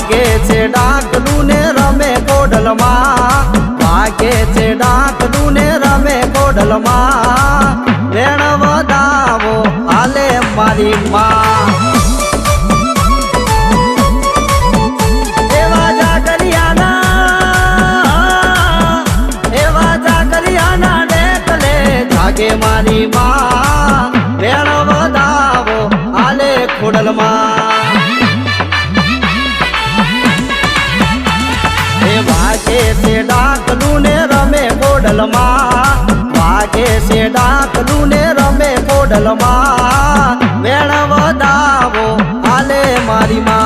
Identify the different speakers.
Speaker 1: વાગે છે ડાકલું ને રમે કોડલમાં વાગે છે ડાકલું ને રમે કોડલમાં વેણ વધાવો હાલે મારી માં એવા જાગરિયાના ડેકલે જાગે મારી માં વેણ વધાવો હાલે ખોડલમાં વાગે છે ડાકલું ને રમે કોડલમાં વાગે છે ડાકલું ને રમે કોડલમાં વેણ વધાવો હાલે મારી માં